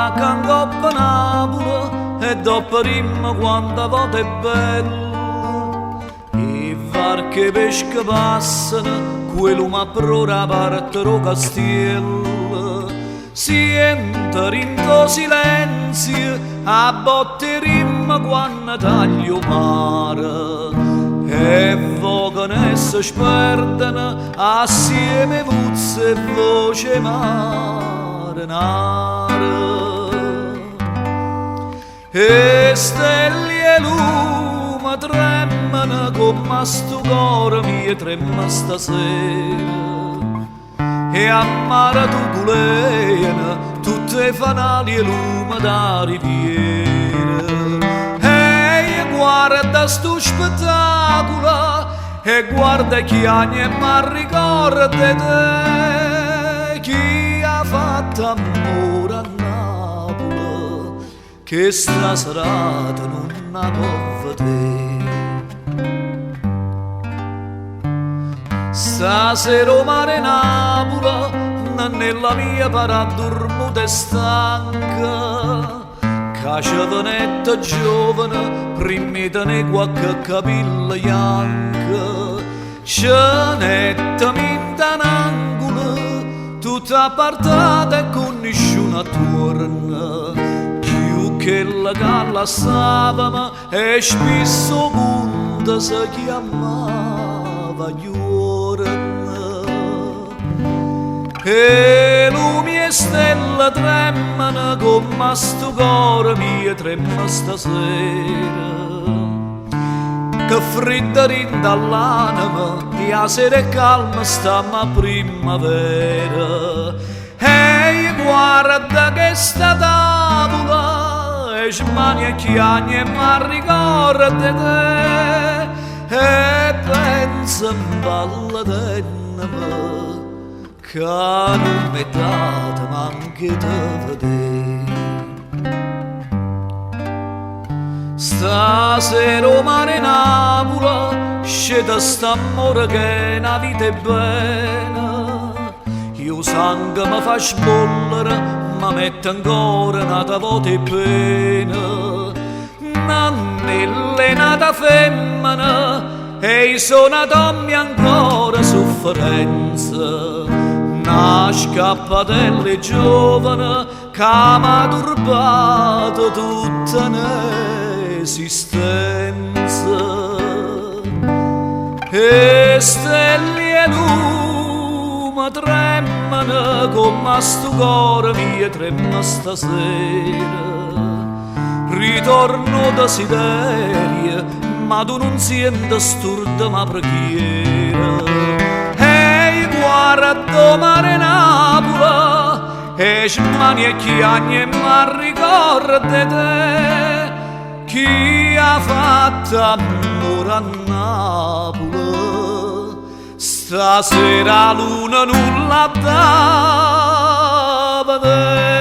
luna che ingoppa Napoli e dopo rimma quanta volta è bella. I varchi pesche passano, quello ma prora parte lo castello. Si entra in to silenzio, a botte rimma quando taglio mare. E vogano e si sperdono assieme vuzze e voce marinare. E stelle e lume tremano come sto cuore mio trema stasera. E a mare tu culeano tutte fanali e lume da riviera. E guarda sto spettacolo e guarda chi anni e ma ricorda te, chi ha fatto amore a Napoli che sta serata non la può vedere. Stasera o mare Napoli nella mia parà dormuta e stanca, caciavanetta giovane primetane qualche capilla bianca, scenetta minta in angolo tutta appartata e con nessuno attorno, più che la galla stavamo e spesso punta si chiamava giorno. E lumi e stelle tremano come sto cuore mio trema stasera. Che fredda rinda all'anima e a sera è calma stiamo a primavera. E guarda che sta tavola e smania e chiagni e ma ricorda te e pensa in balla d'enema che non mi date manche da vedere. Stasera o mare Napoli scende st'amore che una vita è bene. Io sangue mi fa sbollere, ma mette ancora un'altra volta e pena. Nannella nata femmina e i sonatomi ancora sofferenza. Una scappatella giovane che m'ha turbato tutta l'esistenza. E stelle e lume tremano come sto cuore mio trema stasera. Ritorno da desiderio ma tu non senti sturda ma preghiera. Guarda mare Napoli e smania e chiagni e ma ricorda te chi ha fatto amore a Napoli. Stasera la luna non la dà vedere.